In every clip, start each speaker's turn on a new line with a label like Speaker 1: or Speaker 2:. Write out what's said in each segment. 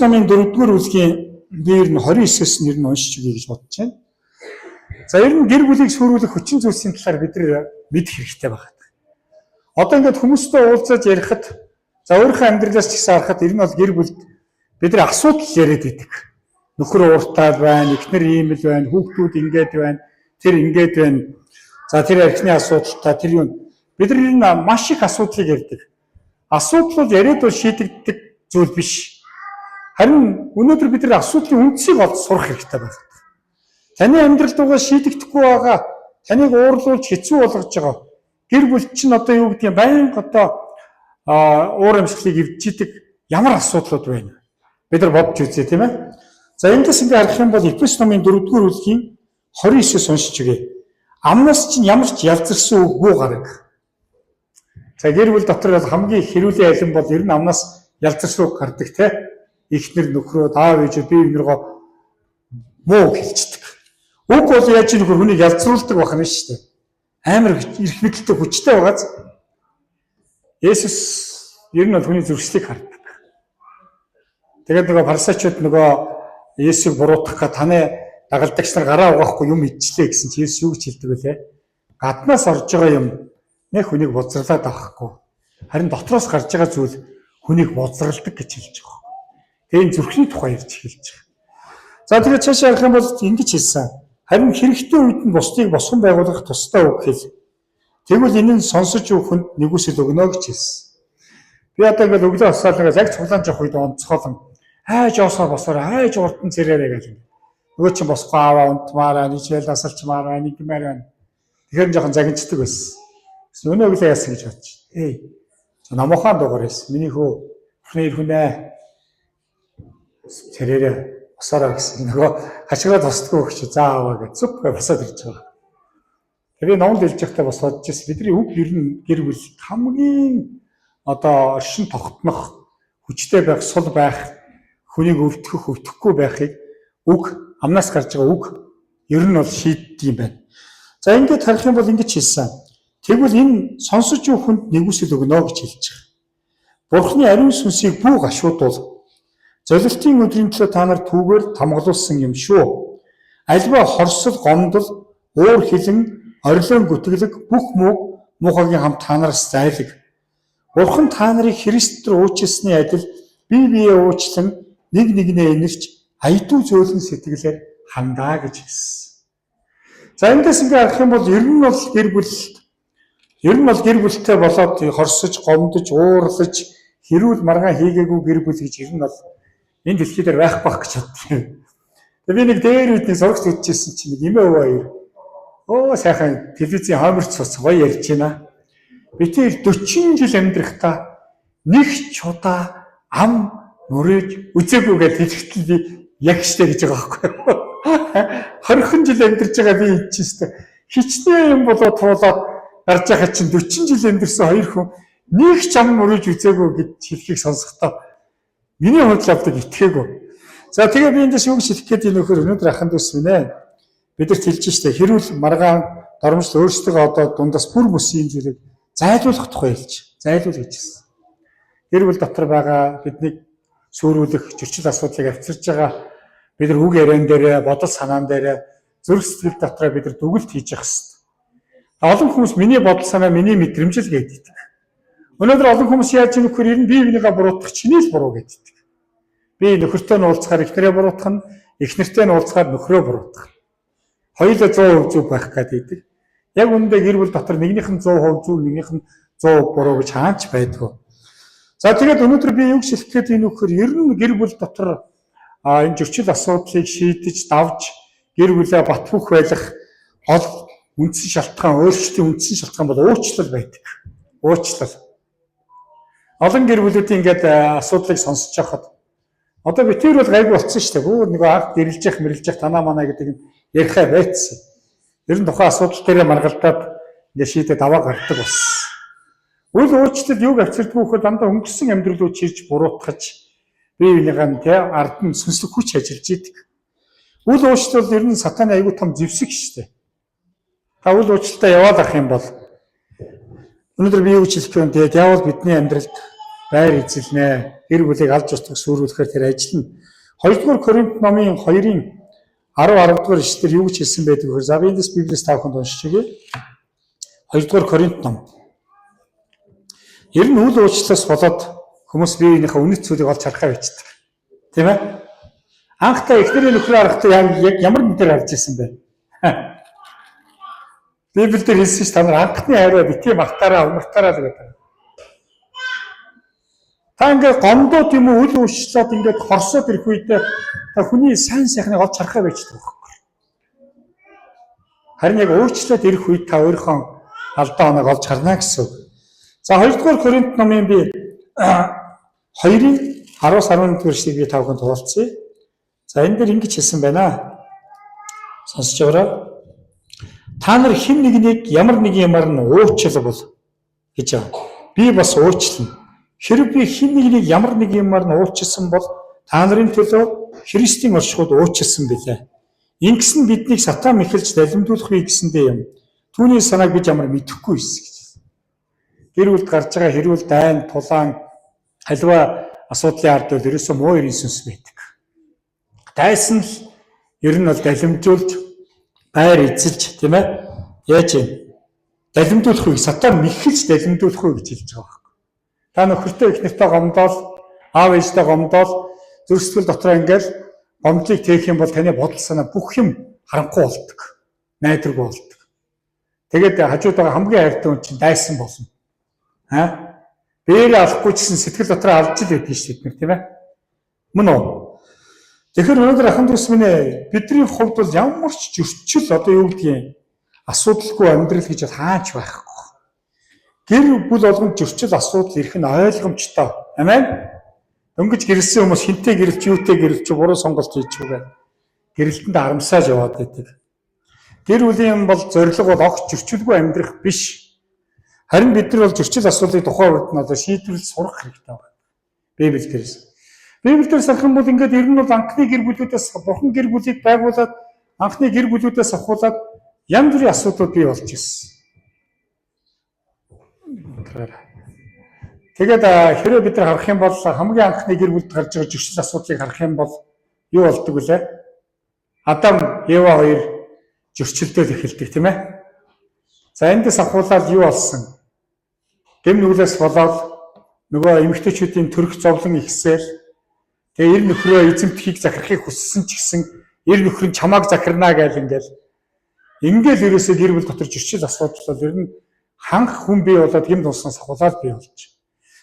Speaker 1: Номын 4-р бүлгийн би ер нь 29-с нь ер нь уншиж өгье гэж бодож байна. За ер нь гэр бүлийг сүрүүлэх хүчин зүйлсийн талаар бид нар мэдэх хэрэгтэй байна. Одоо ингээд хүмүүстэй уулзаж ярихад за өөрийнхөө амьдралаас ч гэсэн харахад ер нь бол гэр бүлд бид нар асуудал яриад идэг. Нөхөр ууртаал байна, эхнэр ийм л байна, хүүхдүүд ингээд байна, тэр ингээд байна. За тэр архины асуудалтай тэр юм. Бид нар ер нь маш их асуудлыг ярьдаг. Асуудал бол яриад бол шийдэгддэг зүйл биш. Харин өнөөдөр бид нар асуудлын үндсийг олж сурах хэрэгтэй байна. Таны амьдралд байгаа шийдэгдэхгүй байгаа, таныг уурлуулж хэцүү болгож байгаа. Гэр бүл чинь одоо юу гэдгийг байнга одоо уур амьсгалыг эвдэж идэг ямар асуудлууд байна. Бид нар бодж үзье тийм ээ. За эндээс ингээ харах юм бол Эфес номын 4-р бүлгийн 29-с уншиж өгье. Амнаас чинь ямар ч ялзарсан үггүй гараг. За гэр бүл дотор хамгийн хэрүүлийн алим бол ер нь амнаас ялзарсан үг гардаг тийм. Эхнэр нөхрөө аав ээж бие биенийгөө муу хэлцдэг. Үг бол яаж нөхөр хүнийг ялцруулдаг байна шүү дээ. Амар эрх мэдэлтэй хүчтэй байгааз Есүс ер нь бол хүний зөрчлийг хардаг. Тэгээд нөгөө фарисеучуд нөгөө Есүсийг буруутгах га таны дагалдагч нар гараа угаахгүй юм идчихлээ гэсэн чи Есүс юу гэж хэлдэг вэ? Гаднаас орж байгаа юм нэг хүнийг бузралаад авахгүй. Харин дотроос гарч байгаа зүйл хүнийг бузралдаг гэж хэлж байгаа. Тэгээд зүрхний тухай ярьж эхэлж байгаа. За тэгээд цаашаа ярих юм бол ингэж хэлсэн. Харин хэрэгтэй үед нь бусдыг босгон байгуулах тустай үг хэл. Тэгвэл энэ нь сонсож өгөхөнд нэгүсэл өгнө гэж хэлсэн. Би одоо ингээд өглөө хасаалгаа яг цуглаан жоох үед онцгоолон хайж оосоо босоороо хайж урдан цэрээрээ гэж. Нөгөө чинь босгүй аваа унтмаараа нийчээл дасалчмаараа нэгмээр байна. Тэгэхээр жоохон загинцдаг байсан. Өнөө өглөө яасан гэж бодчих. Намуухан дугаар байсан. Миний хөө эхний ирхүнээ цэрээрээ босоороо гэсэн. Нөгөө хашгираа тусдаггүй гэж за аваа гэж зүггээ босоод ирж байгаа. Тэгээ номд хэлж байхдаа бас бодож байсан. Бидний үг ер нь гэр бүл хамгийн одоо оршин тогтнох, хүчтэй байх, сул байх, хүнийг өвдөх, өвдөхгүй байхыг үг амнаас гарч байгаа үг ер нь бол шийддэг юм байна. За ингээд харах юм бол ингэж хэлсэн. Тэгвэл энэ сонсож өгөхөнд нэгүсэл өгнө гэж хэлж байгаа. Бурхны ариун сүнсийг бүх гашуудвал золилтын өдрийн төлөө та нар түүгээр тамгалуулсан юм шүү. Альва хорсол, гомдол, уур хилэн, орилон гүтгэлэг бүх муухайгийн хамт та нараас зайлаг. Бурхан та нарыг Христээр уучлсны адил бие биеэ уучлан нэг нэгнээ инэрч аяду зөөлөн сэтгэлээр хандаа гэж хэлсэн. За эндээс ингээ харах юм бол ер нь бол гэр бүлтэй болоод хорсож, гомдож, уурлаж, хэрүүл маргаан хийгээгүй гэр бүл гэж ер нь бол энэ дэлхий дээр байх бах гэж боддог. Тэгээ би нэг дээр үедээ сурагч үзчихсэн чинь нэг эмээ өвөө сайхан телевизийн хойморч цус гоё ярьж байна. Би тэр 40 жил амьдрахтаа нэг ч удаа ам нүрэж үзээгүй гэж хэлэхдээ би яг штэ гэж байгаа байхгүй. 20 жил амьдарч байгаа би ичээстэй хичнээн юм болоо туулаад гарч байгаа чинь 40 жил амьдарсан хоёр хүн нэг ч ам нүрэж үзээгүй гэж хэлхийг сонсохдоо миний хувьд л итгээгүй. За тэгээ би эндээс юу гэж хэлэх гээд энэ нөхөр өнөөдөр аханд үсвэнэ. Бидэрт хэлж штэ хэрүүл маргаан доромжлол өөрсдөө одоо дундаас бүр бүсийн зүйлийг зайлуулах тухай хэлж. Зайлуул гэж хэлсэн. Гэр бүл дотор байгаа бидний сүрүүлэх зөрчил асуудлыг авчирж байгаа бид нар үг яриан дээрээ, бодол санаан дээрээ зүрх сэтгэл дотроо бид нар дүгэлт хийж явах хэрэгтэй. Олон хүмүүс миний бодол санаа, миний мэдрэмжил гэдэг. Өнөөдөр олон хүмүүс яаж ийм нөхөр ер нь бие бинийгээ буруутгах чиний л буруу гэдэг. Би нөхөртэй нь уулзахаар эхнэрээ буруутгах нь, эхнэртэй нь уулзахаар нөхрөө буруутгах. Хоёулаа 100% зүг байх гэдэг. Яг үүндээ гэр бүл дотор нэгнийх нь 100% зүг, нэгнийх нь 100% буруу гэж хаач байдгүй. За тэгээд өнөөдөр би юу гэж хэлэх гээд энэ нөхөр ер нь гэр бүл дотор энэ зөрчил асуудлыг шийдэж, давж гэр бүлээ бат бөх байлгах гол үндсэн шалтгаан, өөрчлөлтийн үндсэн шалтгаан бол уучлал байдаг. Уучлал. Олон гэр бүлүүдийн ингээд асуудлыг сонсож байхад одоо би тэр бол гайгүй болцсон шүү дээ. Бүр нэг анх мэрлж явах танаа манаа гэдэг нь ярихаа байцсан. Ер нь тухайн асуудал дээрээ маргалдаад ингээд шийдэд аваа гардаг болсон. Үл уучлал юуг авчирдгүй хөхөд дандаа өнгөрсөн амьдралууд чирж буруутгаж бие биенийгээ ард нь сүнслэг хүч ажиллаж идэг. Үл уучлал ер нь сатаны аягүй том зэвсэг шүү дээ. Та үл уучлалтаа яваад ах юм бол өнөөдөр би юу гэж хэлэх вэ? Диавол бидний амьдралд байр эзэлнэ. гэр бүлийг алж устгах сүрүүлэхээр тэр ажиллана. 2-р Коринт номын 2-ын 10-11 ишлэлээр юу гэж хэлсэн байдаг вэ? За би эндээс Библиэс тааханд уншиж өгье. 2-р Коринт ном. Ер нь үл уучлалаас болоод хүмүүс биеийнхээ үнэт зүйлийг олж харахаа бичдэг. Тийм ээ? Анхдаа эхнэрийн нөхрөө харахтаа яг ямар мэдээр харж ирсэн бэ? Библиэлд хэлсэн ш та нар анхны хайраа битгий мартаараа умартаараа л гэдэг. Та ингээд гомдоод юм уу үл уучлаад ингээд хорсоод ирэх үедээ та хүний сайн сайхныг олж харахаа бичдэг байхгүй. Харин яг уучлаад ирэх үед та өөрийнхөө алдаа оноог олж харна гэсэн үг. За 2-р Коринт номын би 2-ын 10-11 эшлэлийг би тавханд хуваалцъя. За энэ дээр ингэж хэлсэн байна. Сонсож байгаарай. Та нар хэн нэгнийг ямар нэг юмар нь уучлавал гэж байна. Би бас уучлана. Хэрэв би хэн нэгнийг ямар нэг юмар нь уучлсан бол та нарын төлөө Христийн оршихуйд уучлсан билээ. Ингэсэн биднийг сатан мэхэлж далимдуулах вэ гэсэндээ юм. Түүний санааг бид ямар мэдэхгүй байсан гэж. Гэр бүлд гарч байгаа хэрүүл дайн, тулаан, халиваа асуудлын ард бол ерөөсөө муу ерийн сүнс байдаг. Дайсан л ер нь бол далимжуулж, байр эзэлж, тийм ээ? Яаж юм? Далимдуулах вэ? Сатан мэхэлж далимдуулах вэ гэж хэлж байгаа байхгүй. Та нөхөртөө их нартаа гомдоол, аав ээжтэй гомдоол, зүрх сэтгэл дотроо ингээл гомдлыг тээх юм бол таны бодол санаа бүх юм харанхуй болдог. Найдваргүй болдог. Тэгээд хажууд байгаа хамгийн хайртай хүн чинь дайсан болно. Бээр алахгүй гэсэн сэтгэл дотроо алж л байдаг шүү дээ, тийм ээ? Мөн үү? Тэгэхээр өнөөдөр ахын дүүс минь бидний хувьд бол ямар ч зөрчил одоо юу гэдгийг асуудалгүй амьдрал гэж хаач байхгүй. Гэр бүл болгонд зөрчил асуудал ирэх нь ойлгомжтой. Амен. Дөнгөж гэрэлсэн хүмүүс хинтээ гэрэлч юутэй гэрэлч буруу сонголт хийчихвээ. Гэрэлтэнд харамсааж яваад байдаг. Гэр бүлийн бол зорилго бол огт зөрчилгүй амьдрах биш. Харин бид нар бол зөрчил асуудлыг тухайн үед нь одоо шийдвэрлэж сурах хэрэгтэй байна. Библиэлдээс. Библиэлдээс харах юм бол ингээд ер нь бол анхны гэр бүлүүдээс бурхан гэр бүлийг байгуулад анхны гэр бүлүүдээс ахуулаад янз бүрийн асуудлууд бий болж ирсэн. Тэгээд хэрэв бид нар харах юм бол хамгийн анхны гэр бүлд гарч байгаа зөрчил асуудлыг харах юм бол юу болдог вүлээ? Адам, Ева хоёр зөрчилдөд эхэлдэг тийм ээ. За эндээс ахуулаад юу болсон? Гэм нүглээс болоод нөгөө эмэгтэйчүүдийн төрөх зовлон ихсэл тэгээ эр нөхрөө эзэмтхийг захирахыг хүссэн ч гэсэн эр нөхөр нь чамааг захирнаа гэл ингээл ерөөсөө гэр бүл дотор зөрчил асуудал бол ер нь ханх хүн бий болоод гэмт улснаас ахуулаад бий болж.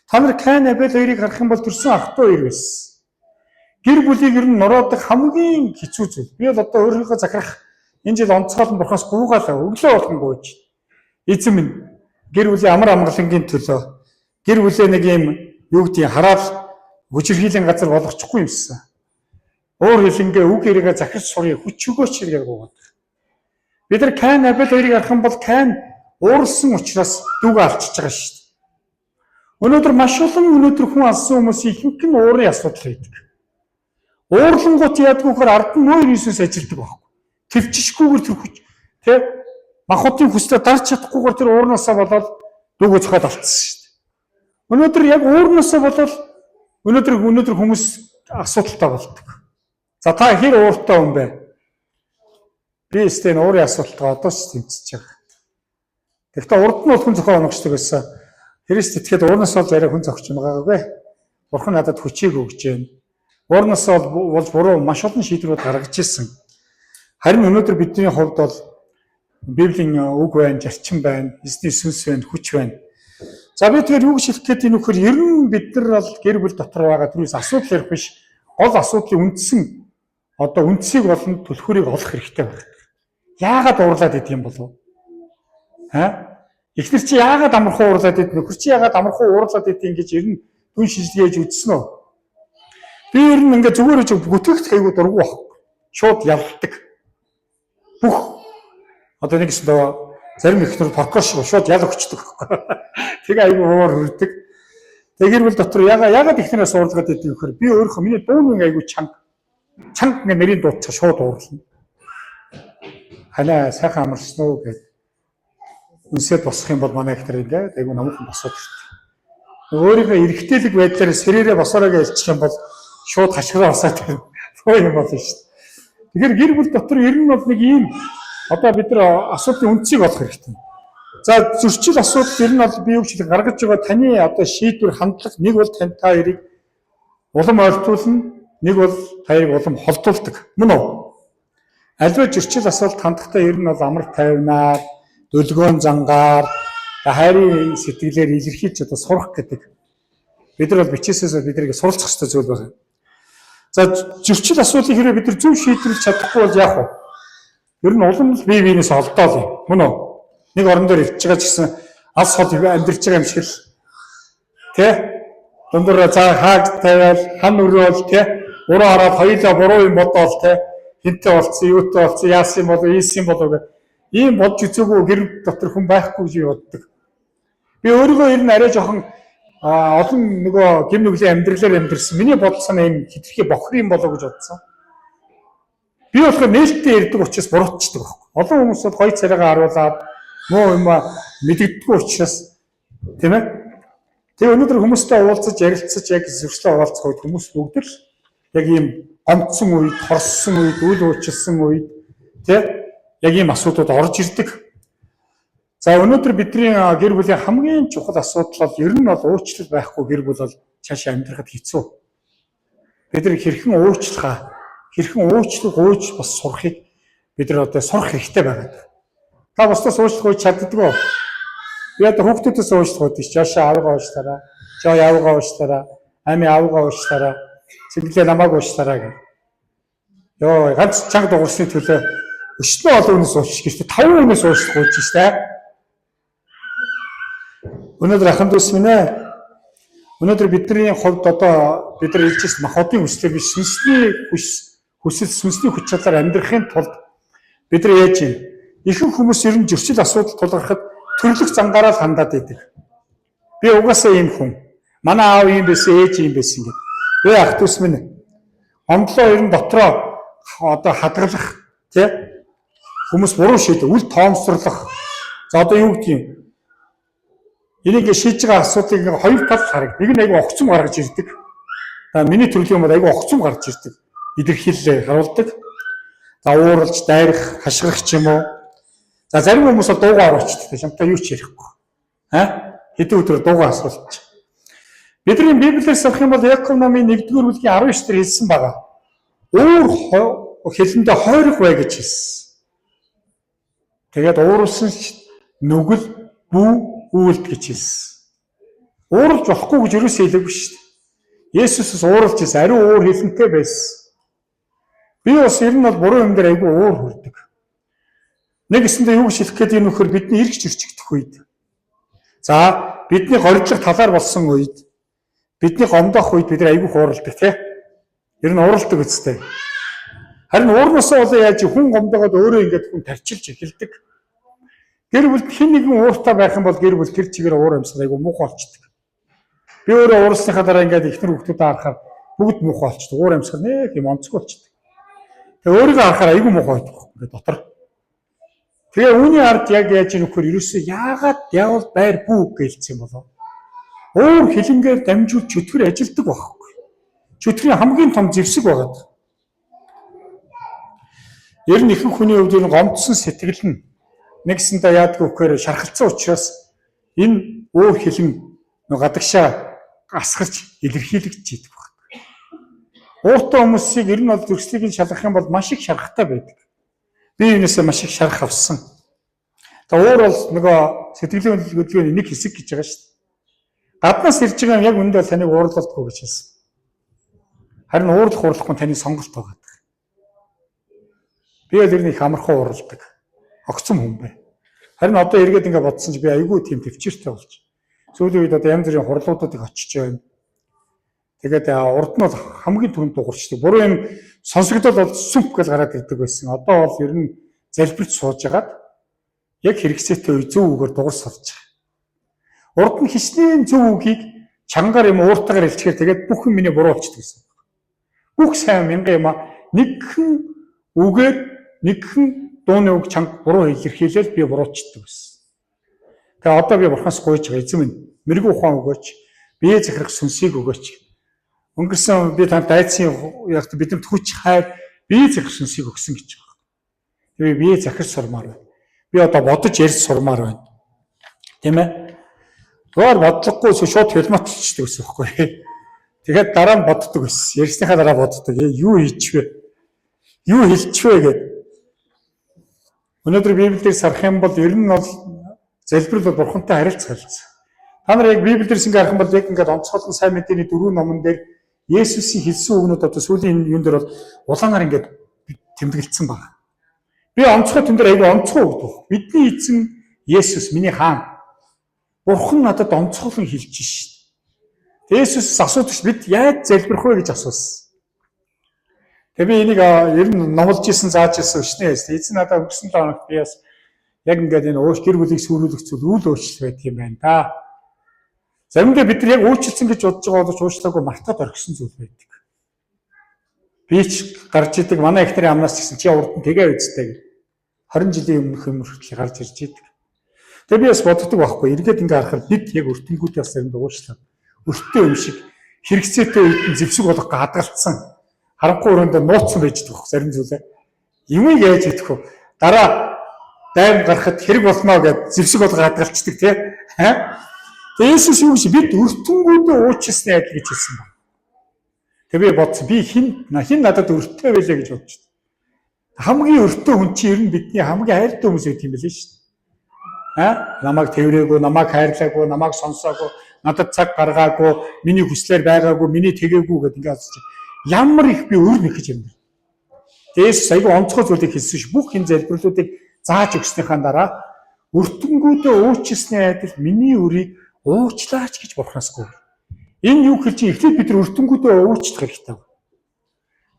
Speaker 1: Та нар Каин Абель хоёрыг харах юм бол төрсөн ах トゥ хоёр байсан. Гэр бүлийг ер нь нороодог хамгийн хэцүү зүйл. Би бол одоо өөрийнхөө захирах энэ жил онцгой бурхаас гуугаалаа өглөө болгон гуйж. Эзэн минь гэр бүлийн амар амгалангийн төлөө гэр бүлээ нэг юм юу гэдгийг хараад хүчирхийлэн газар болгочихгүй юмсан. Өөр хэлэнгээ үг яриагаа захирч сурыг хүч өгөөч гэж гуйгаад. Бид нар Каин Абель хоёрыг харах юм бол Каин уурсан учраас дүүгээ алчиж байгаа шүү дээ. Өнөөдөр маш олон хүн алсан хүмүүс ихэнх нь уурын асуудал байдаг. Уурлангууд яадгүйгээр ард нь нөө Иесус ажилдаг байхгүй. Төвчшгүйгээр тэр хүч тий махуудын хүстэй дарж чадахгүйгээр тэр уурнаасаа болоод дүүгээ цохоод алдсан шүү дээ. Өнөөдөр яг уурнаасаа болоод өнөөдөр хүмүүс асуудалтай болдог. За та хэр ууртай хүн бэ? Би стен уурын асуудалтай одоо ч тэмцэж байгаа. Тэгэхдээ урд нь бол хүн зохион онгочдог байсан. Христ итгэхэд уурнаас бол яриа хүн зогч юм байгаагүй. Бурхан надад хүчийг өгж байна. Уурнаас бол буруу маш олон шийдвэрүүд гаргаж ирсэн. Харин өнөөдөр бидний хувьд бол Библийн үг байна, зарчим байна, эзний сүнс байна, хүч байна. За би тэгэхээр юу гэж хэлэх гээд энэ нөхөр ер нь бид нар бол гэр бүл дотор байгаа түрүүс асуудал ярих биш. Гол асуудлын үндсэн одоо үндсийг болон түлхүүрийг олох хэрэгтэй байна. Яагаад уурлаад идэв юм болов? Эхнэр чи яагаад амархан уурлаад идэв? Нөхөр чи яагаад амархан уурлаад идэв ингэж ер нь дүн шилжээж үзсэн үү? Би ер нь ингээ зүгээр ч бүтээгт хайгуу дургу байхгүй. Шууд явдаг. Бүх одоо нэг гэсэн зарим ихнэр подкош шууд ял өгчдөг байхгүй. Тэгээ айгүй уур хүрдэг. Тэгээ гэр бүл дотор яагаад ихнэрээс уурлаад идэв гэхээр би өөрөө миний дуунын айгүй чанга ингээ нэрийн дуудчих шууд уурлана. Ханаа сайхан амарсан уу гэж үнсэд босох юм бол манай ихнэр ингээ айгүй намхан босоод ирдэг. өөрийнхөө эргэжтэйлэг байдлаар сэрээрээ босоороо гэлчих юм бол шууд хашгираа басаад юм болно шүү дээ. Тэгэхээр гэр бүл дотор ер нь бол нэг ийм одоо бид нар асуудлын үндсийг олох хэрэгтэй. За зөрчил асуудал ер нь бол би юу гэж гаргаж байгаа таны одоо шийдвэр хандлага нэг бол та хоёрыг улам ойлтуулна, нэг бол та хоёрыг улам холдуулдаг. Мөн үү? Аливаа зөрчил асуудал хандахтаа ер нь бол амар тайвнаар, дөлгөөн зангаар, хайрын сэтгэлээр илэрхийлж одоо сурах гэдэг. Бид нар бол бичээсээс биднийг суралцах хэрэгтэй зүйл байна. За зөрчил асуудлыг хэрэг бид нар зөв шийдвэрлэж чадахгүй бол яах вэ? Ер нь улам л бие биенээс олдоол юм. Мөн үү? Нэг орон дээр ирж байгаа ч гэсэн алс хол амьдарч байгаа юм шиг л тий? Дундуур за хааг тавиал, хан өрөөл тий? Уруу хараад хоёулаа буруу юм бодоол тий? Хинтээ болцсон, юутай болцсон, яасан юм болов, ийсэн болов гэх ийм бодж үзээгүй гэр дотор хүн байхгүй гэж боддог. Би өөрийгөө ер нь арай жоохон олон нөгөө гим нүглийн амьдралаар амьдрсан. Миний бодсон юм хитрхи бохир юм болов гэж бодсон. Би болохоор нээлттэй ирдэг учраас буруутчдаг байхгүй. Олон хүмүүс бол гоё царайгаа харуулад муу юм мэддэггүй учраас тийм ээ. Тэгээ өнөөдөр хүмүүстэй уулзаж ярилцаж яг зөвшлөө хуваалцах үед хүмүүс бүгд л яг ийм гомдсон үед, хорссон үед, үл уучлсан үед тийм яг ийм асуудлууд орж ирдэг. За өнөөдөр бидний гэр бүлийн хамгийн чухал асуудал бол ер нь бол уучлал байхгүй гэр бүл бол цаашаа амьдрахад хэцүү. Бид нар хэрхэн уучлахаа, хэрхэн уучлах ууж бас сурахыг бид нар одоо сурах хэрэгтэй байна. Та бусдаас уучлах ууж чаддаггүй. Би одоо хүүхдүүдээс уучлах ууж Жошоо аавгаа уучлаарай, Жоо яавгаа уучлаарай, Ами аавгаа уучлаарай, Цэнгэлээ намайг уучлаарай гэх. Йоо ганц чанга дуурсны төлөө өчнөө олон хүнээс уучлах гэхдээ 5 хүнээс уучлах ууж штэ. Өнөөдөр ахын дүүс минь ээ. Өнөөдөр бидний хувьд одоо бид нар хэлжсэн махбодын хүслээр биш сүнсний хүч чадлаар амьдрахын тулд бид нар яаж юм? Ихэнх хүмүүс ер нь зөрчил асуудал тулгархад төрлөх зангаараа л хандаад идэг. Би угаасаа ийм хүн. Манай аав ийм байсан, ээж ийм байсан гэдэг. Би ах дүүс минь ондлоо ер нь дотроо одоо хадгалах тий хүмүүс буруу шийдэ, үл тоомсорлох. За одоо юу гэдэг юм? Энийг шийдэж байгаа асуудлыг хоёр тал хараг. Нэг нь айгүй огцом гаргаж ирдэг. Миний төрлийн юм бол айгүй огцом гарч ирдэг. Илэрхийлэл харуулдаг. За ууралж, дайрах, хашгирах ч юм уу. За зарим хүмүүс бол дуугаар оруулчихдаг. Шамтай юу ч ярихгүй. Хэдэн өдөр дуугаа асуулчих. Бидний Библиэс авах юм бол Яков намын 1-р бүлгийн 19 дээр хэлсэн байгаа. Уур хэлэндээ хойрог бай гэж хэлсэн. Тэгээд ууралсан ч нүгэл бүү үйлд гэж хэлсэн. Ууралж болохгүй гэж юу ч хэлээгүй шүү дээ. Есүс ууралж ирсэн, ариун уур хэлэнтэй байсан. Би бас ер нь бол буруу юм дээр айгүй уур хүрдэг. Нэг гэсэндээ юу гэж хэлэх гээд энэ нөхөр бидний эргэж зөрчигдөх үед. За бидний горьдлох талаар болсон үед, бидний гомдох үед бид нар айгүй ууралдаг тий. Ер нь ууралдаг үстэй. Харин уурнасаа болоо яаж хүн гомдогоод өөрөө ингэж хүн тарчилж эхэлдэг. Гэр бүлд хэн нэгэн ууртай байх юм бол гэр бүл тэр чигээр уур амьсгал айгүй муухай болчдөг. Би өөрөө уурсныхаа дараа ингээд ихнэр хүүхдүүдэд харахаар бүгд муухай болчдөг. Уур амьсгал нэг юм онцгой болчдөг. Тэгээ өөрийгөө харахаар айгүй муухай байдаг ингээд дотор. Тэгээ үүний ард яг яаж нөхөр ерөөсөө яагаад явал байр бүү гэлцсэн юм болов? Уур хилэнгээр дамжуулж чөтгөр ажилдаг байхгүй. Чөтгөрийн хамгийн том зэвсэг байгаа. Ер нь ихэнх хүний хувьд энэ гомдсон сэтгэл нь нэгсэндээ яадгүй гэхээр шархалцсан учраас энэ уур хилэн гадагшаа асгарч илэрхийлэгдэж идэг байна. Ууртай хүмүүсийг ер нь бол зөрчлийг шалгах юм бол маш их шархтай байдаг. Би юунаас маш их шарх авсан. Тэгээ уур бол нөгөө сэтгэлийн хөдөлгөөний нэг хэсэг гэж байгаа шүү дээ. Гаднаас ирж байгаа юм яг үндэ бол таныг уурлалдаггүй гэж хэлсэн. Харин уурлах уурлахгүй таны сонголт байгаа. Би л ер нь их амархан уурладаг. Огцом хүн бай. Харин одоо эргээд ингээд бодсон чи би айгүй тийм төвчээртэй болж. Сүүлийн үед одоо янз бүрийн хурлуудыг очиж байна. Тэгээд урд нь бол хамгийн түрүүнд дуурчдаг. Буруу юм сонсогдол бол сүмп гэж гараад ирдэг байсан. Одоо бол ер нь залбирч сууж агаад яг хэрэгцээтэй үе зөв үгээр дуурс болж байгаа. Урд нь хичнээн зөв үгийг чангаар юм ууртайгаар хэлчихээр тэгээд бүх юм миний буруу болчихдог гэсэн. Бүх сайн мянган юм нэгхэн үгээр нэгхэн дууны үг чанга буруу илэрхийлэл би буруучдаг байсан. Тэгээ одоо би бурхаас гуйж байгаа эзэм минь мэрэгүү ухаан өгөөч. Бие захирах сүнсийг өгөөч. Өнгөрсөн би танд айдсын яг бидэнд хүч хайр бие захирах сүнсийг өгсөн гэж байна. Тэгээ бие захирч сурмаар байна. Би одоо бодож ярьж сурмаар байна. Тийм ээ? Гоор бодлогогүй шууд хилматлчдаг гэсэн үг байхгүй. Тэгээд дараа нь боддог байсан. Ярьсныхаа дараа боддог. Юу хийчихвэ? Юу хэлчихвэ гэдэг. Өнөөдөр Библиэр сарах юм бол ер нь бол залбирал бол Бурхантай харилцах. Та нар яг Библиэр ингэ харах юм бол яг ингээд онцгойлон сайн мэдээний 4 номон дээр Есүсийн хэлсэн үгнүүд одоо сүүлийн юун дээр бол улаанаар ингээд тэмдэглэсэн байна. Би онцгой тэн дээр аягүй онцгой үг баг. Бидний эзэн Есүс миний хаан. Бурхан надад онцгойлон хэлж шít. Есүс асуудагч бид яаж залбирх вэ гэж асуусан. Тэгээ би энийг ер нь номлож исэн зааж исэн өчнөө яасан. Эзэн надад өнгөрсөн 7 хоногт би бас яг ингээд энэ гэр бүлийг сүрүүлэх зүйл үйл өөрчлөлт байдаг юм байна да. Заримдаа бид нар яг өөрчлөлтсөн гэж бодож байгаа боловч уучлаагүй мартаад орхисон зүйл байдаг. Би ч гарч идэг манай их нарын амнаас гэсэн чи урд нь тэгээ үсттэй. 20 жилийн өмнөх юм хүртэл гарч ирж идэг. Тэгээ би бас боддог байхгүй. Эргээд ингээ харахад бид яг өртөнгүүдээ бас заримдаа уучлаа. Өртөө юм шиг хэрэгцээтэй үед нь зэвсэг болох гадгалцсан. Харанхуй өрөөндөө нууцсан байж байгаа зарим зүйлээ. Юмыг яаж идэх вэ? Дараа дайм гарахад хэрэг болно гэж зэвсэг болго гадгалцдаг тий. Тэгээ Есүс юу гэж бид өртөнгүүдээ уучласны адил гэж хэлсэн байна. Тэгээ би бодсон би хин надад өртөө байлаа гэж бодчих. Хамгийн өртөө хүн чинь ер нь бидний хамгийн хайртай хүмүүс байх юм билээ шүү дээ. Намайг тэврээгүй, намайг хайрлаагүй, намайг сонсоогүй, надад цаг гаргаагүй, миний хүслээр байгаагүй, миний тэгээгүй гэдэг ингээд асууж ямар их би өөр нэг гэж юм бэ. Дээс айгүй онцгой зүйлийг хэлсэн ш. Бүх энэ залбирлуудыг зааж өгснөхийн дараа өртөнгүүдээ уучласны адил миний өрийг уучлаач гэж Бурханаас гуйв. Энэ юу хэлж эхлээд бид нар өртөнгүүдээ уучлах хэрэгтэй.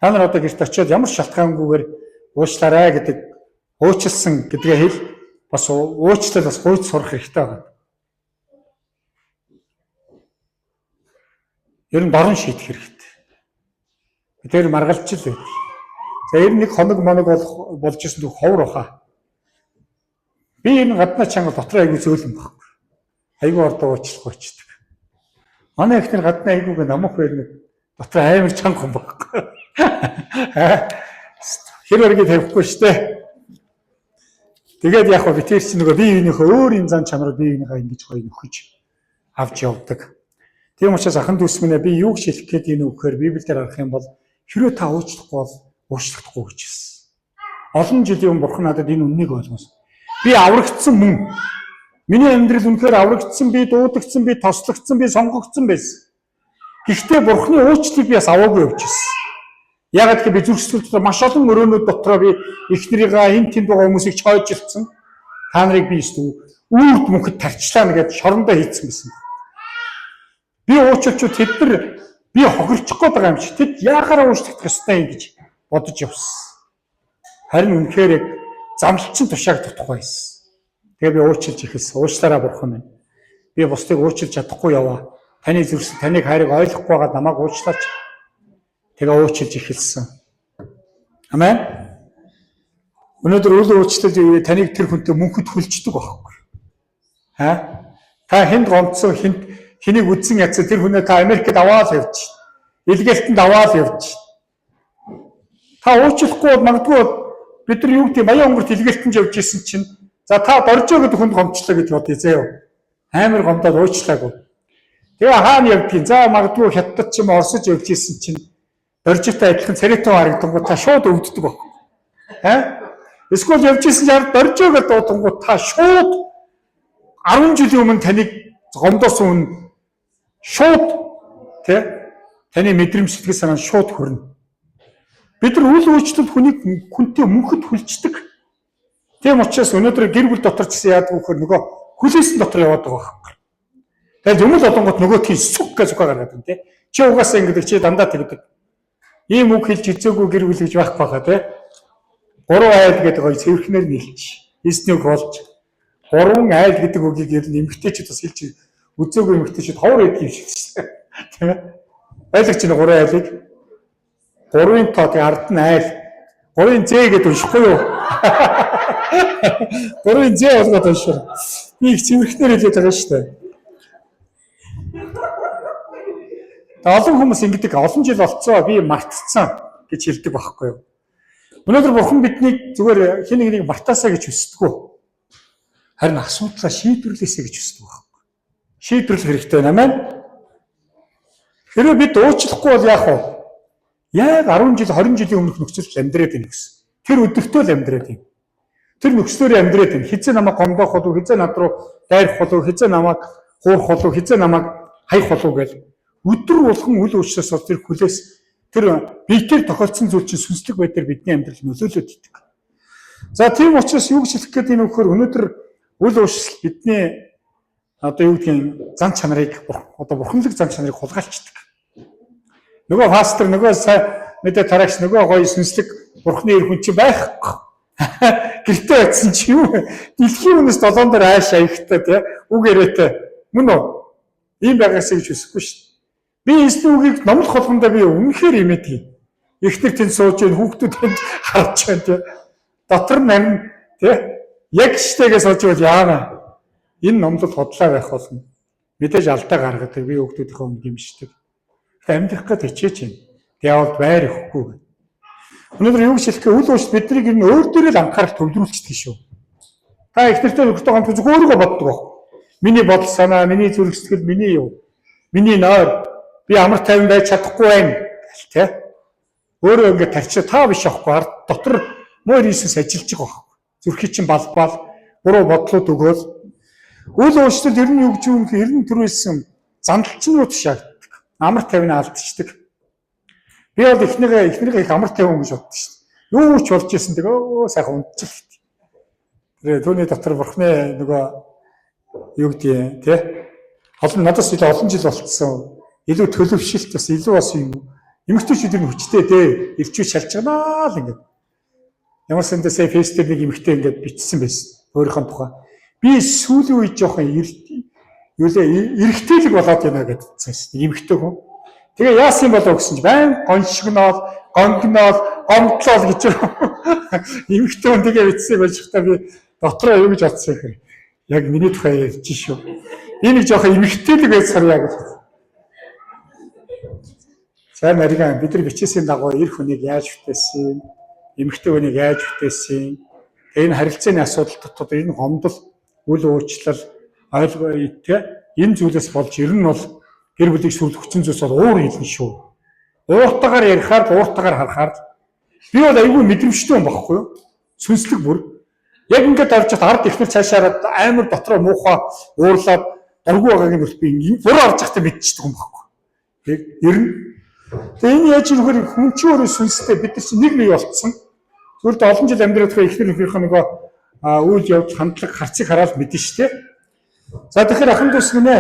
Speaker 1: Та нар одоо гэрт очиод ямар шалтгаангүйгээр уучлаарай гэдэг уучлсан гэдгээ хэл бас уучлал бас гуйж сурах хэрэгтэй байна. Ер нь дорн шийдэх хэрэгтэй. Бид тэр маргалж л байдаг. За ер нь нэг хоног болж исэн дүү ховор баха. Би энэ гаднаа чанга дотор айгүй зөөлөн байхгүй. Айгүй ордоо уучлах очдөг. Манай ихнэр гаднаа айгүйг намах байр дотор амар чанга хүн байхгүй. Хэр өргөд тавихгүй штэ. Тэгээд яг би тэр чинь нөгөө бие биенийхөө өөр юм зан чанарууд бие биенийхээ ингэж гоё нөхөж авч явдаг. Тийм учраас ахын дүүс минь би юу гэж хэлэх гээд энэ үгээр Библиэлд харах юм бол хэрвээ та уучлахгүй бол уучлахгүй гэж хэлсэн. Олон жилийн өмнө Бурхан надад энэ үннийг ойлгуулсан. Би аврагдсан мөн. Миний амьдрал үнэхээр аврагдсан, би дуудагдсан, би тослогдсон, би сонгогдсон байсан. Гэхдээ Бурханы уучлалыг би бас аваагүй явчихсан. Яг гэвэл би зүрхсэлд маш олон өрөөнүүд дотроо би эхнэрийнхээ энэ тэнд байгаа хүмүүсийг чойжилсан. Та нарыг би үрд мөнхөд тарчлаа нэгэд шорондоо хийцэн гэсэн. Би уучлалчууд тэд нар би хохирчих гээд байгаа юм шиг тэд яахаараа уучлах ёстой юм гэж бодож явсан. Харин үнэхээр яг замлчин тушааг тутах байсан. Тэгээ би уучлж ихэлсэн. Уучлаарай Бурхан минь. Би бусдыг уучлж чадахгүй яваа. Таны зүрх таныг хайрыг ойлгохгүй байгаа намайг уучлаач. Тэгээ уучлж ихэлсэн. Амен. Өнөөдөр үл уучлал таныг тэр хүнтэй мөнхөд хүлждэг байхгүй. Та хэнд гомцсон хэнийг үдсэн ятсан тэр хүнээ та Америкт аваад явж. Илгээлтэнд аваад явж. Та уучлахгүй магадгүй бид нар юу гэдэг маяа өнгөрт илгээлтэнд явж исэн чинь за та боржоо гэдэг хүнд гомчлоо гэж бодъё заяа. Амар гомдоод уучлаагүй. Тэгээ хаана явдгийг за магадгүй хятад ч юм орсож явж исэн чинь боржоотой адилхан царайтай харагдангууд та шууд өвддөг байхгүй. Эсвэл явж исэн чинь боржоо гэдэг дуудангууд та шууд 10 жилийн өмнө таныг гомдоосон шууд таны мэдрэмж сэтгэл санаа шууд хүрнэ. Бид нар үл уучлал хүнтэй мөнхөд хүлждэг. Тийм учраас өнөөдөр гэр бүл дотор ч гэсэн яадаг вөхөр нөгөө хүлээсэн дотор яваад байгаа байхгүй. Тэгэхээр юм л олонгот нөгөөтгийн сүх гэж гаргаад байна тий. Чи угаасаа ингэдэг чи дандаа тэгдэг. Ийм үг хэлж хэцээгүй гэр бүл гэж байхгүй байгаа тий. 3 айл гэдэг гоё цэвэрхнэр нийлж, эснийг болж 3 айл гэдэг үгийг ер нь эмгтээчд бас хэлж үзээгүй эмгтээчд ховор байдаг юм шиг шүү дээ. Тийм ээ. Айлч чинь 3 айлыг 3-ын тоо тэгээ ард нь айл 3-ын зэ гэдэг уншихгүй юу? 3-ын зэ болгоод уншаа. Би их цэвэрхнэр хэлээд байгаа шүү дээ. Олон хүмүүс ингэдэг олон жил болцоо би мартцсан гэж хэлдэг байхгүй юу? Өнөөдөр Бурхан биднийг зүгээр хэн нэгнийг мартаасаа гэж хүсдэггүй. Харин асуудлаа шийдвэрлэсэй гэж хүсдэг байхгүй. Шийдвэрлэх хэрэгтэй байна. Амен. Хэрвээ бид уучлахгүй бол яах вэ? Яг 10 жил 20 жилийн өмнөх нөхцөлд амьдраад байна гэсэн. Тэр өдөртөө л амьдраад байна. Тэр нөхцлөөр амьдраад байна. Хизээ намайг гомдоох болов, хизээ над руу дайрах болов, хизээ намайг хуурах болов, хизээ намайг хаях болов гэж өдөр болгон үл уучлаас бол тэр хүлээс тэр биетээр тохиолдсон зүйл чинь сүнслэг байдлаар бидний амьдрал нөлөөлөд идэг. За тийм учраас юу гэж хэлэх гээд юм вөхөр өнөөдөр үл уучлал бидний одоо юу гэдгийг зан чанарыг одоо бурханлаг зан чанарыг хулгайлцдаг. Нөгөө пастор, нөгөө сайн мэдээ тараагч, нөгөө гоё сүнслэг бурхны ир хүн чи байхгүй. Гэртээ очсон чи юу вэ? Дэлхийн үнэс долоон дээр айш аягтай тий үг яриатай. Мөн үү? Ийм байгаасаа гэж хүсэхгүй шүү дээ. Би эсний үгийг номлох болгондоо би үнэхээр имэдэг. Эхнэр тэнд сууж байна, хүүхдүүд тэнд харж байна тий. Дотор нь харин тий яг штайгээс сууж бол яана. Энэ номлол хотлоо байх болно. Мэдээж алдаа гаргадаг. Би хүүхдүүдийнхээ өмнө гимшдэг. Амьдрах гэж хичээж байна. Диаволд байр өгөхгүй. Өнөөдөр юу гэж хэлэхгүй үл уучлал биднийг энэ өөр дээрээ л анхаарал төвлөрүүлчихдэг шүү. Та их нэртэй өгтөө гомд зүг өөрийгөө боддог баг. Миний бодол санаа, миний зүрх сэтгэл, миний юу? Миний нойр би амар тайван байж чадахгүй байна гэл тэ. Өөрөө ингэ тарчаа та биш аахгүй ард дотор мөр Иесус ажиллаж байгаа баг. Зүрхий чинь балбал буруу бодлоод өгөөл. Үл уучлал ер нь юу гэж юм хэрэг эрен төрүүлсэн зандалчин руу тушаагддаг. Амар тайван алдчихдаг. Би бол эхнэрээ их амар тайван гэж боддог шүү дээ. Юу ч болж исэн тэгээ сайхан унтчих. Тэгээ түүний дотор бурхны нөгөө юу гэдэг тий надаас илүү олон жил болцсон. Илүү төлөвшөлт бас илүү бас юм. Эмэгтэйчүүд нь хүчтэй дээ. Ирчүүч шалж байгаа л ингээд. Ямар сэндэсээ фэйсбүүк нэг эмэгтэй ингээд бичсэн байсан. Өөрийнхөө тухай. Би сүүлийн үед жоохон эрэгтэйлэг болоод байна гэдсэн шүү дээ. Эмэгтэй хүн. Тэгээ яасан болов гэсэн чи байн гоншигноод, гонгноод, гомдлол гэж эмэгтэй хүн тэгээ бичсэн байж та би дотроо юу гэж бодсон юм хэрэг. Яг миний тухай ярьж шүү. Би нэг жоохон эмэгтэйлэг байсаар яг. Сайн нарийн бид нар бичээсийн дагуу эр хүнийг яаж бүтээсэн, эмэгтэй хүнийг яаж бүтээсэн. Энэ харилцааны асуудал дотор энэ гомдол, үл уучлал, ойлгоо энэ зүйлээс болж ер нь бол гэр бүлийг сүрлэх хүчин зүйлс бол уур хэлнэ шүү. Ууртагаар ярихаар, ууртагаар харахаар би бол айгүй мэдрэмжтэй юм багхгүй юу? Сүнслэг бүр. Яг ингээд авч хаад ард ихнэр цаашаараа амар дотроо муухай уурлаад дургу байгаагийн бол би буруу арж захтай мэдчихдэг юм багхгүй. Тэг ер нь. Тэгээ энэ яаж юм хөр хүн чи өөрөө сүнстэй бид нар чинь нэг бий болцсон. Зөвхөн олон жил амьдраад байгаа ихнэр нөхрийнхөө нөгөө үйл явдал хандлага харцыг хараад мэдэн штэ. За тэгэхээр ахын дүүс гинэ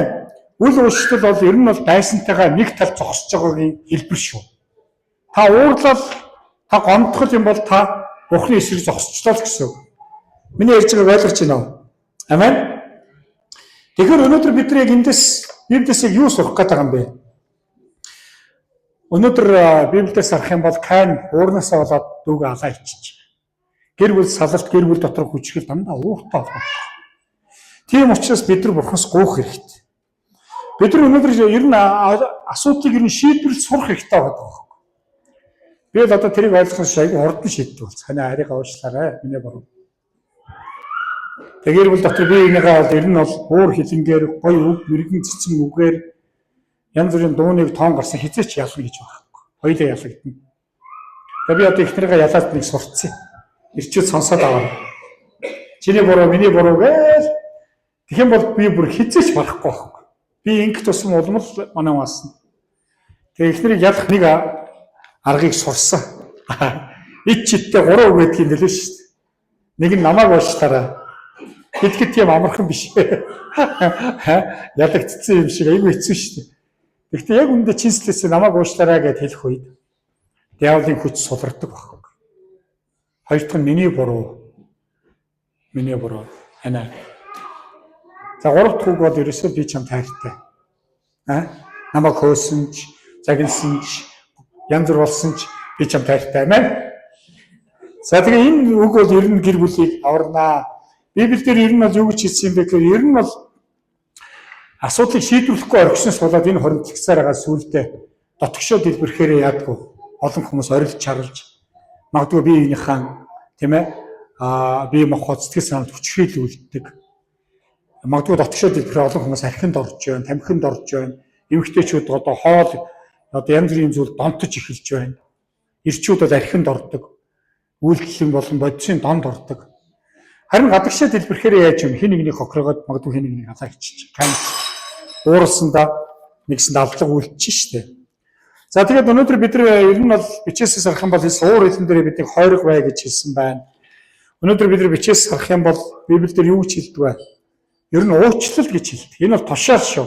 Speaker 1: үл уучлал бол ер нь бол дайсантайгаа нэг тал зогсож байгаагийн хэлбэр шүү. Та уурлал, та гомдхол юм бол та Бурхны эсрэг зогсчлоо гэсэн. Миний ярьж байгааг ойлгож байна уу? Амен. Тэгэхээр өнөөдөр бид нар яг эндээс Библиэс юу сурах гээд байгаа юм бэ? Өнөөдөр Библиэс харах юм бол Каин уурнаасаа болоод дүүгээ алаа ичиж. Гэр бүл салалт, гэр бүл дотор хүчгэл дандаа ууртай болно. Тийм учраас бид нар Бурханаас гуйх хэрэгтэй. Бид нар өнөөдөр ер нь асуудлыг ер нь шийдвэрлэж сурах хэрэгтэй байгаа. Би л одоо тэрийг ойлгохоос айгүй хурдан шийддэг бол. Ханаа арайгаа уучлаарай. Миний буруу. Тэгэр бүл дотор би энийгээ бол ер нь бол уур хилэнгээр гоё үг, мэрэгэн цэцэн үгээр янз бүрийн дууныг тоон гарсан хизээч ялна гэж байхгүй. Хоёулаа ялагдана. Тэгээ би одоо ихнэрээ ялаад нэг сурцсан. Ирчүүд сонсоод аваа. Чиний буруу, миний буруу гээл. Тэгэх юм бол би бүр хизээч барахгүй байхгүй. Би инх тусам улмал манай уусна. Тэгээ ихнэрийг ялах нэг аргыг сурсан. Ичтэй 3 үг гэдэг юм лээ шүү дээ. Нэг нь намайг уучлаарай. Тэгэхэд тийм амархан биш. Ялагдсан юм шиг айгүй хэцүү шүү дээ. Гэхдээ яг үндэ чинслээсээ намайг уучлаарай гэж хэлэх үед диаволын хүч сулардаг баг. Хоёр дахь нь миний буруу. Миний буруу. Анаа. За гурав дахь үг бол ерөөсөө би чам тайртай. Намайг хөөсөн ч, загинсан ч, янз бүр болсон ч би чам тайртай. Амен. За тэгээ энэ үг бол ер нь гэр бүлийг аварнаа. Библиэлд ер нь бол юу гэж хэлсэн юм бэ гэхээр ер нь бол асуудлыг шийдвэрлэхгүй орхисноос болоод энэ хоримтлагсаар байгаа сүултээ дотгошоо дэлбэрэхээр яадгүй олон хүмүүс орилж чарлж магадгүй биеийнхээ тийм ээ бие махбод сэтгэл санаанд хүчрхийл үлддэг. Магадгүй дотгошоо дэлбэрээ олон хүмүүс архинд орж байна, тамхинд орж байна. Эмэгтэйчүүд одоо хоол одоо янз бүрийн зүйл донтож эхэлж байна. Ирчүүд бол архинд ордог. Үйлдэл болон бодисын донд ордог. Харин гадагшаа дэлбэрэхээр яаж юм хин нэгний хохирогод магадгүй хин нэгний алаа хийчих. Уурсандаа нэгсэнд алдлага үлдчихэж штэ. За тэгээд өнөөдөр бид нар ер нь бол бичээсээс харах юм бол уур хэлэн дээр бидний хойрог бай гэж хэлсэн байна. Өнөөдөр бид нар бичээс харах юм бол Библиэлд юу гэж хэлдэг вэ? Ер нь уучлал гэж хэлдэг. Энэ бол тушаал шүү.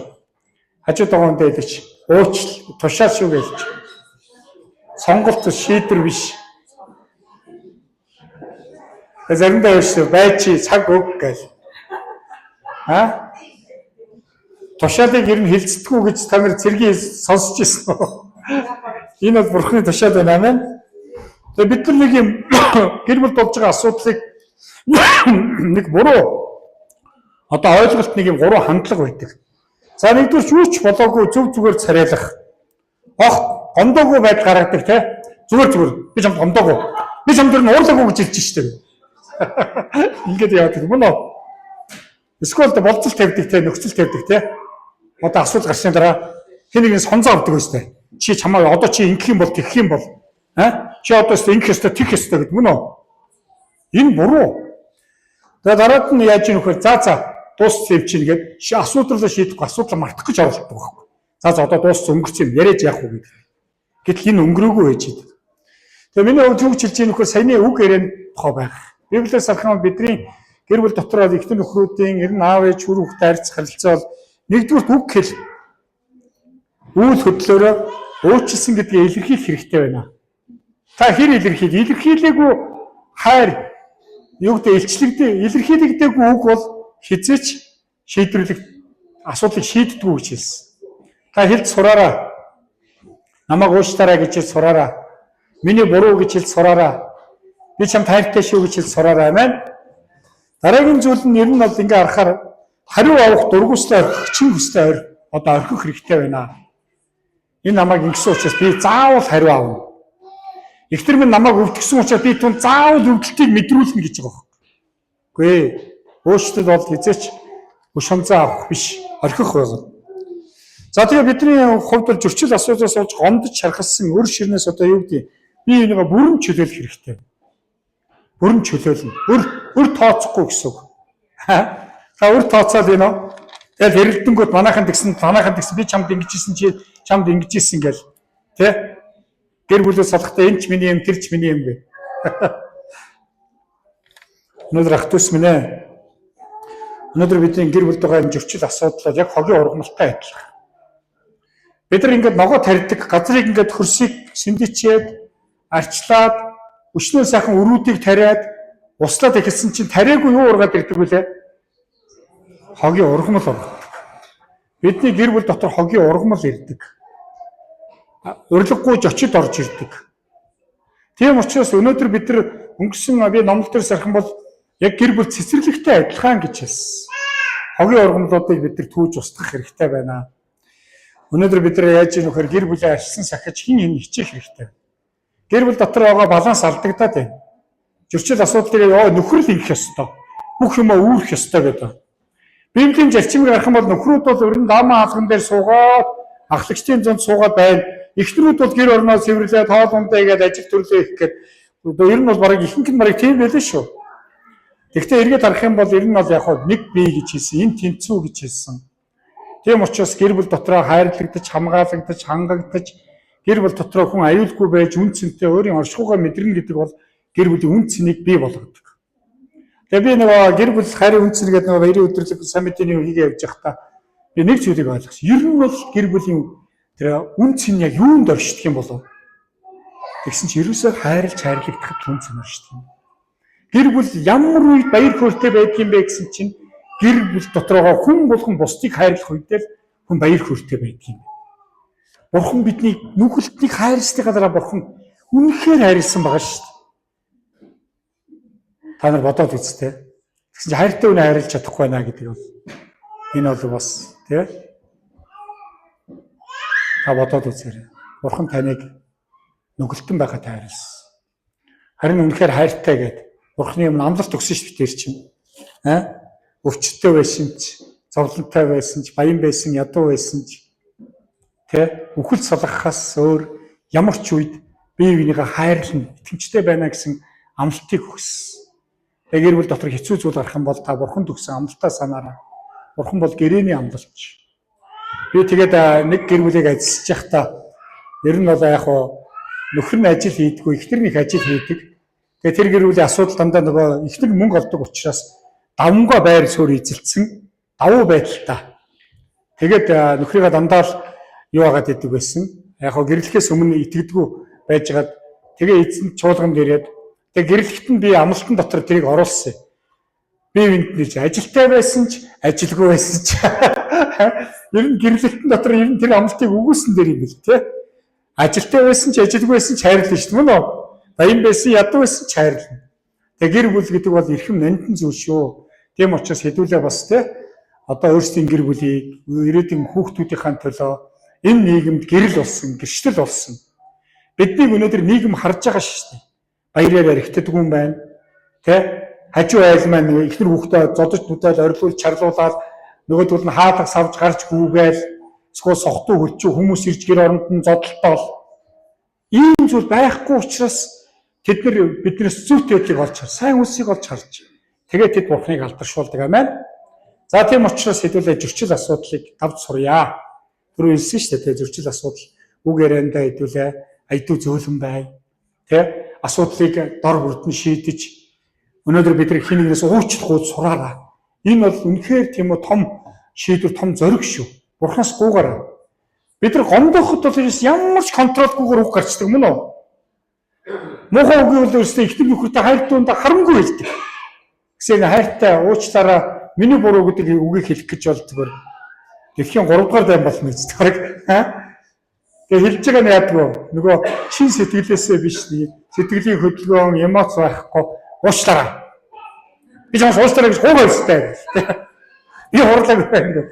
Speaker 1: Хажууд байгаа хүндээ хэлж уучлал тушаал шүү гэж. Сонголт шийдвэр биш. Заримдаа юу шүү байчи цаг өг гэл. Тушаалыг ер нь хилцдэггүй гэж та нар цэргийн сонсч ирсэн үү? Энэ бол Бурхны тушаал байна амин. Тэгээ бид нар нэг юм гэр бүл болж байгаа асуудлыг нэг буруу одоо ойлголт нэг юм гурван хандлага байдаг. За нэгдүгээр юу ч болоогүй зөв зүгээр царайлах. Гомдоогүй байдал гаргадаг те. Зүгээр би чамд гомдоогүй. Би чамд ер нь уурлаагүй гэж хэлж штеп. Ингээд яадаг юм уу? Эсвэл болцол тавьдаг те, нөхцөл тавьдаг те. Одоо асуудал гарсны дараа хэн нэгнээс хонцоо авдаг өстэй. Чи чамаа одоо чи ингэх юм бол тэгэх юм бол чи одоо ингэх ёстой тэгэх ёстой гэдэг мөн үү? Энэ буруу. Тэгээд дараад нь яаж ийм вөхөр за дууссан юм чинь гэдэг асуудлаа шийдэхгүй асуудал мартах гэж оролддог байхгүй. За одоо дууссан өнгөрсөн юм яриад яах вэ гэдэг. Гэтэл энэ өнгөрөөгүй байж идэг. Тэгээд миний хувьд юу гэж хэлж ийм вөхөр саяны үг ярианд тохоо байх. Библиэс харах юм бол бидний гэр бүл дотроо ихтэн нөхрүүдийн ер нь аав ээж хүр хүүхдэд харилцах харилцаа бол нэгдүгээр үг хэл үйл хөдлөлөөрөө уучлсан гэдгийг илэрхийлэх хэрэгтэй байна. Та хэр илэрхийлээгүй хайр юу гэдэг илэрхийлэгдээгүй үг бол хизээч шийдвэрлэх асуудлыг шийддэггүй гэж хэлсэн. Та хэлж сураараа. Намайг уучлаарай гэж хэлж сураараа. Миний буруу гэж хэлж сураараа. Би чамд хайртай шүү гэж хэлж сураарай амин. Дараагийн зүйл нь ер нь бол ингээ харахаар хариу авах дургуйслаа орхих, чин хүслээ одоо орхих хэрэгтэй байна. Энэ намайг ингэсэн учраас би заавал хариу авна. Ихтер минь намайг өвдгсөн учраас би түн заавал өвдөлтийг мэдрүүлнэ гэж байгаа юм. Үгүй ээ. Уучлал бол хизээч шунзаа авах биш, орхих байгаа. За тэгээ бидний хувьд бол зөрчил асуудлаас болж гомдож шархалсан өр ширнээс одоо юу гэдэг би энийг бүрэн чөлөөлөх хэрэгтэй. Бүрэн чөлөөлнө. Өр тооцохгүй гэсэн үг. Та өр тооцоод байна уу? Тэгэл хэрэлдэнгүүд манайхан тэгсэн би чамд ингэж ийсэн чи чамд ингэж ийсэн гэл тэ гэр бүлээ салахтаа энэ ч миний юм тэр ч миний юм гэ. Өнөөдөр ах トゥ ус минь ээ. Өнөөдөр бидний гэр бүлд байгаа энэ зөрчил асуудлаа яг хогийн ургамалтай адилхан. Бид нар ингээд ногоо тарьдаг, газрыг ингээд хөрсийг сэмдичээд арчлаад өчнөө сайхан өрүүдийг тариад услаад ихэлсэн чинь тариагүй юу ургаад ирдэг вүлээ? Хогийн ургамал ургадаг. Бидний гэр бүл дотор хогийн ургамал ирдэг. Урилгагүй жочид орж ирдэг. Тийм учраас өнөөдөр бид нар өнгөрсөн би номлол дээр сарах юм бол яг гэр бүл цэцэрлэгтэй адилхан гэж хэлсэн. Хогийн ургамлуудыг бид нар түүж устгах хэрэгтэй байна. Өнөөдөр бид нар яаж ийм нөхөр гэр бүлээ арчилсан сахиж хин хичээх хэрэгтэй. Гэр бүл дотор байгаа баланс алдагдаад байна. Зөрчил асуудал дээр нөхөр л ингэх ёстой. Бүх юмаа үүрэх ёстой гэдэг. Библийн зарчмыг харах юм бол нөхрүүд бол өрн даамаа хаалган дээр суугаад ахлагчдын зонд суугаад байна. Эхнэрүүд бол гэр орноо цэвэрлээд хоол ундаа игээд ажил төрлөө их гээд ер нь бол бараг ихэнх нь бараг тийм байлээ шүү. Гэхдээ эргээд харах юм бол ер нь бол яг хоо нэг бие гэж хэлсэн, энэ тэнцүү гэж хэлсэн. Тийм учраас гэр бүл дотроо хайрлагдаж, хамгаалагдаж, хангагдаж гэр бүл дотроо хүн аюулгүй байж үн цэнтэй өөрийн оршихуйгаа мэдрэнэ гэдэг бол гэр бүлийн үн цэнийг бий болгодог. Тэгээ би нөгөө гэр бүл хайрын үн цэн гэдэг нөгөө баярын өдрөлөг саммитын юу хийгээ явж байхдаа би нэг зүйлийг ойлгосон. Ер нь бол гэр бүлийн тэр үн цэн яг юунд оршдог юм болов? Тэгсэн чинь ерөөсөө хайрлж хайрлагдахад үн цэн оршдог юм. Гэр бүл ямар үед баяр хөөртэй байдгийм бэ гэсэн чинь гэр бүл дотроогоо хүн болгон бусдыг хайрлах үедээ л хүн баяр хөөртэй байдгийм. Бурхан бидний нүгэлтнийг хайрлсныхаа дараа бурхан үнэхээр хайрлсан байгаа шүү дээ. Та нар бодоод үзтээ. Тэгсэн чинь хайртай үнэ хайрлаж чадахгүй байна гэдэг бол энэ бол бас тий. Та бодоод үзээрэй. Бурхан таныг нүгэлтэн байхад хайрласан. Харин үнэхээр хайртай гэдэг Бурханы юм амлалт өгсөн шүү дээ чинь. Өвчтөй байсан ч, зовлонтой байсан ч, баян байсан, ядуу байсан ч үхэл салгахаас өөр ямар ч үед бие биенийгээ хайрлна, итгэмжтэй байна гэсэн амлалтыг өгсөн. Гэр бүл дотор хэцүү зүйл гарах юм бол та Бурханд өгсөн амлалтаа санаарай. Бурхан бол гэрээний амлалч. Би тэгээд нэг гэр бүлийг ажиллаж байхдаа ер нь бол яг нөхөр нь ажил хийдэггүй, эхнэр нь их ажил хийдэг. Тэгээд тэр гэр бүлийн асуудал дандаа нөгөө эхнэр мөнгө олдог учраас давмгаа байр суурь эзэлсэн давуу байдалтай. Тэгээд нөхрийгээ дандаа л юу агаад идэг байсан. Яг гэрлэхээс өмнө итгэдэггүй байжгаад тэгээ эзэн чуулганд ирээд тэгээ гэрлэхт нь би амлалтын дотор тэрийг оруулсан. Би энд нэж ажилтай байсан ч ажилгүй байсан ч ер нь гэрлэлтэн дотор ер нь тэр амлалтыг өгүүлсэн дэр юм бэл тий. Ажилтай байсан ч ажилгүй байсан ч хайрлна шүү дээ мөн үү? Баян байсан ядуу байсан ч хайрлна. Тэгээ гэр бүл гэдэг бол эрхэм нандин зүйл шүү. Тийм учраас хэдүүлээ бас тий одоо өөрсдийн гэр бүлийг ирээдүйн хүүхдүүдийн төлөө энэ нийгэмд гэрэл болсон, гэрчлэл болсон. Бидний өнөөдөр нийгэм харж байгаа шүү дээ. Баяраар эргэдэг юм байна. Тэ? Хажуу айл маань ихнэр хүүхдээ зодож нүдэл орилуул чарлуулаад нөгөөдөл нь хаалга савж гарч гүүгээл эсвэл сохтуу хөлчөө хүмүүс ирж гэр оронд нь зодолтоол. Ийм зүйл байхгүй учраас тэд нар биднээс зүйт байдлыг олж харж, сайн үлсийг олж харж. Тэгээд тэд Бурхныг алдаршуулдаг амин. За тийм учраас хэдүүлээ зөрчил асуудлыг давж сурья. Түрүү хэлсэн шүү дээ зөрчил асуудал үгээр андаа хэдүүлээ айдуу зөөлөн бай. Тэ асуудлыг дор бүрдэн шийдэж өнөөдөр бид нар хин нэгнээс уучлах сураараа. Энэ бол үнэхээр тийм үү том шийдвэр, том зориг шүү. Бурханаас гуугаараа. Бид нар гомдоход бол ямар ч контролгүйгээр үг гарчдаг мөн үү? Мохоо үгүй бол өөрөөсөө ихтэй нөхөртэй хайр дундаа харамгүй хэлдэг. Гэсэн хайртай уучлаараа миний буруу гэдэг үгийг хэлэх гэж болдгоор дэлхийн 3 дугаар дайм болно гэж байна. Тэгээ хэлж байгаа нь яадаг вэ? Нөгөө шин сэтгэлээсээ биш сэтгэлийн хөдөлгөөн, эмоц байхгүй уучлаарай. Би ч уучлаарай гэж хуугаа өстэй. Би хурлаг байна.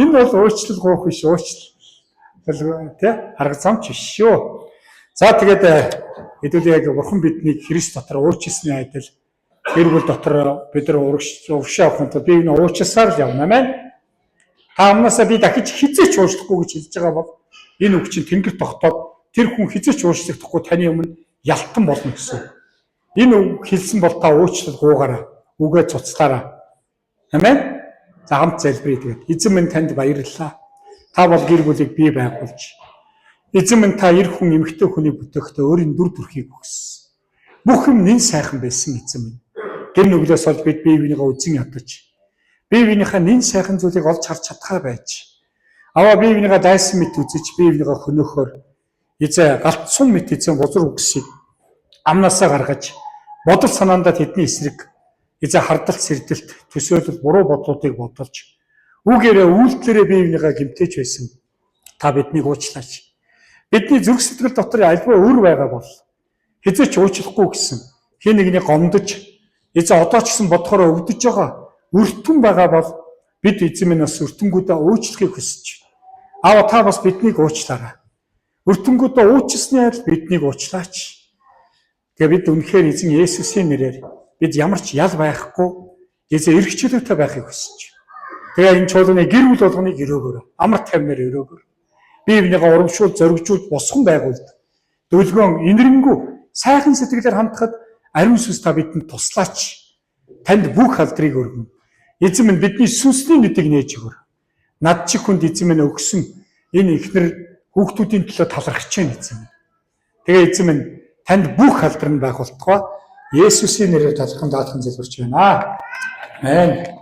Speaker 1: Энэ бол уучлал гоох биш, уучлал тий арга замч биш шүү. За тэгээд хэдүүлээ яг Бурхан биднийг Христ дотор уучлсны адил гэр бүл дотор бид нар урагшаа авахын тулд би энэ уучлсаар л явна мэн. Та амнасаа би дахиж хизээч уучлахгүй гэж хэлж байгаа бол энэ үг чинь тэнгэр тогтоод тэр хүн хизээч уучлахгүй таны өмнө ялтан болно гэсэн. Энэ үг хэлсэн бол та уучлал гуугаараа, үгээ цуцлаараа. Амен. За хамт залбирая тэгээд. Эзэн минь танд баярлалаа. Та бол гэр бүлийг бий байгуулж. Эзэн минь та эр хүн эмэгтэй хүний бүтээхдээ өөрийн дүр төрхийг өгсөн. Бүх юм нэн сайхан байсан эзэн минь. Гэр нүглээс олж бид бие бинийгээ үзэн ядаж. Бие биенийхээ нэн сайхан зүйлийг олж харж чадхаа байж. Аваа бие бинийгээ дайсан мэт үзэж, бие бинийгээ хөнөөхөөр эзэ галтцун мэт эзэн бузар үгсийг амнасаа гаргаж, бодол санаандаа тэдний эсрэг эзэ хардалт сэрдэлт, төсөөлөл, буруу бодлуудыг бодолж, үгээрээ үйлдэлээрээ бие бинийгээ гэмтээж байсан. Та биднийг уучлаач. Бидний зүрх сэтгэл дотор альва өөр байгаа бол хэзээ ч уучлахгүй гэсэн хин нэгний гомдож, эзэ одоо ч гэсэн бодохоор өвдөж байгаа өртөн байгаа бол бид эзэн минь бас өртөнгүүдээ уучлахыг хүсэж. Аава та бас биднийг уучлаарай. Өртөнгүүдээ уучлсны адил биднийг уучлаач. Тэгээ бид үнэхээр эзэн Есүсийн нэрээр бид ямар ч ял байхгүй эзэн эрх чөлөөтэй байхыг хүсэж. Тэгээ энэ чуулганы гэр бүл болгоныг өрөөгөр, амар тайвнаар өрөөгөр. Бие бинийгээ урамшуул, зоригжуулж босгон байгуулд. Дөлгөөн инэрэнгүү сайхан сэтгэлээр хандхад ариун сүнс та бидэнд туслаач. Танд бүх алдрыг өргөн. Эзэн минь бидний сүнсний нүдийг нээж өгөр. Над чих хүнд эзэн минь өгсөн энэ ихнэр хүүхдүүдийн төлөө талархаж байна эзэн минь. Тэгээ эзэн минь танд бүх алдар нь байгуултугай. Есүсийн нэрээр талархан даатхан залбирч байна. Амен.